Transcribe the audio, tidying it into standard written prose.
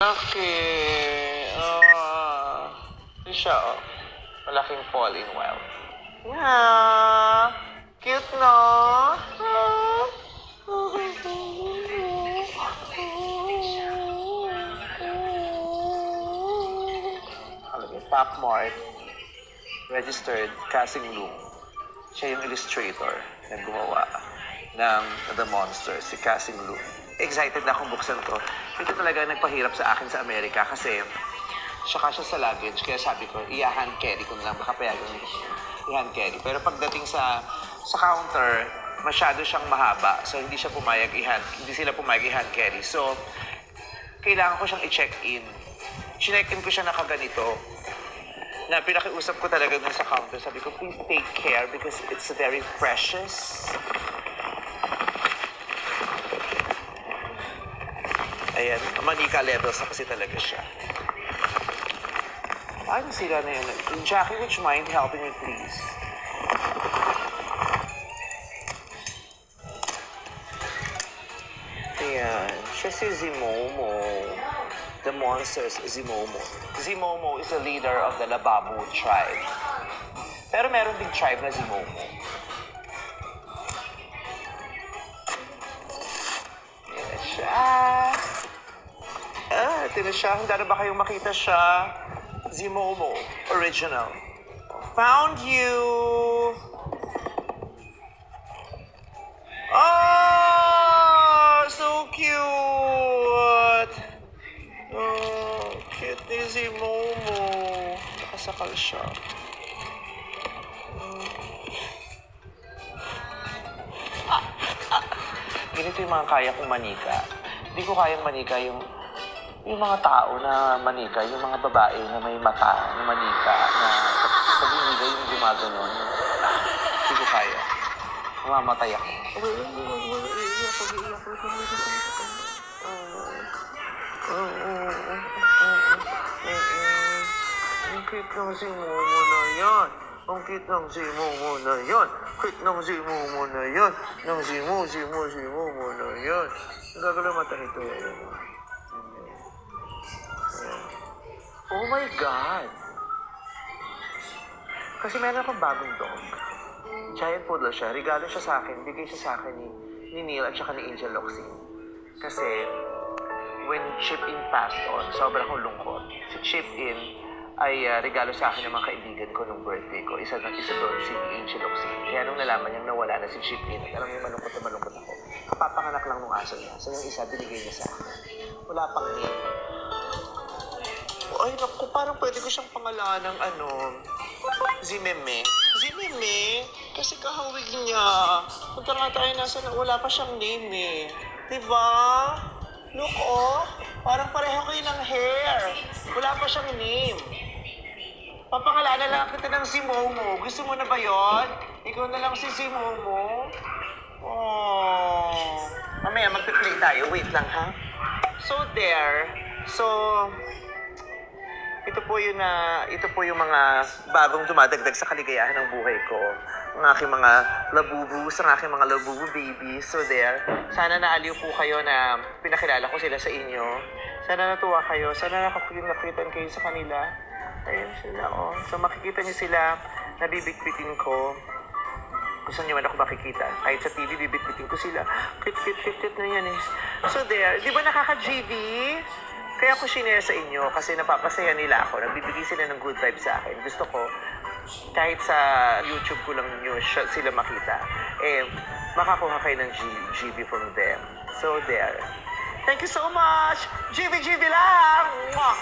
Okay. Ito siya, oh. Malaking fall in well. Cute, no? Alam mo, Pop Mart, registered Casing Loom. Siya yung illustrator na gumawa ng The Monster, si Casing Loom. Excited na akong buksan to. Ito talaga nagpahirap sa akin sa Amerika kasi saka siya sa luggage. Kaya sabi ko, i-hand carry ko na lang. Baka payagan nito i-hand carry. Pero pagdating sa counter, masyado siyang mahaba. So, hindi sila pumayag i-hand carry. So, kailangan ko siyang i-check-in. Chinek-in ko siya na kaganito. Na pinakiusap ko talaga dun sa counter. Sabi ko, please take care because it's very precious. Ayan, manika levels na kasi talaga siya. Ano sila na yun? Jackie, would you mind helping me, please? Ayan, siya si Zimomo. The Monsters, Zimomo. Zimomo is the leader of the Lababu tribe. Pero meron ding tribe na Zimomo. Ayan siya. Ito na siya. Handa na ba kayong makita siya? Zimomo, original. Found you! Oh, so cute! Oh, cute ni Zimomo. Nakasakal siya. Ganito yung mga kaya kong manika. Hindi ko kayang manika yung mga tao na manika, yung mga babae na may mata na manika, na pag hindi yung gumaganon, hindi ko kaya. Mamamatay ako. Ang cute ng si Momo na yan. Ang cute ng si Momo na yan. Cute ng si Momo na yan. Ng si Momo na yan. Ang gagawin mata nito. Oh my God! Kasi meron akong bagong dog. Giant poodle siya. Regalo siya sa akin. Bigay siya sa akin ni Neil at saka ni Angel Locsin. Kasi, when Chip-In passed on, sobrang akong lungkot. Si Chip-In ay regalo sa akin ng mga kaibigan ko nung birthday ko. Isa doon si Angel Locsin. Kaya nung nalaman niyang nawala na si Chip-In, at alam niya malungkot ako. Kapapanganak lang nung aso niya. So yung isa, binigay niya sa akin. Wala pang name. Ay, naku, parang pwede ko siyang pangalan ng Zimeme. Zimeme? Kasi kahawig niya. Punta nga tayo wala pa siyang name eh. Diba? Look, oh. Parang pareho kayo ng hair. Wala pa siyang name. Papangalanan lang kita ng Zimomo. Gusto mo na ba yon? Ikaw na lang si Zimomo. Oh. Mamaya magpi-play tayo. Wait lang, ha? So, there. So, ito po yung mga bagong dumadagdag sa kaligayahan ng buhay ko. Ang aking mga labubus, ang aking mga labubu babies. So there, sana naaliw po kayo na pinakilala ko sila sa inyo. Sana natuwa kayo. Sana nakitan kayo sa kanila. Ayun sila, oh. So makikita niyo sila, nabibitbitin ko. Gusto niyo man ako makikita. Kahit sa TV, bibitbitin ko sila. Kit na yan eh. So there, di ba nakaka-GV? Kaya ako shinare sa inyo kasi napapasaya nila ako. Nagbibigay sila ng good vibes sa akin. Gusto ko, kahit sa YouTube ko lang nyo sila makita, makakuha kayo ng GV from them. So there. Thank you so much! GV lang! Mwah!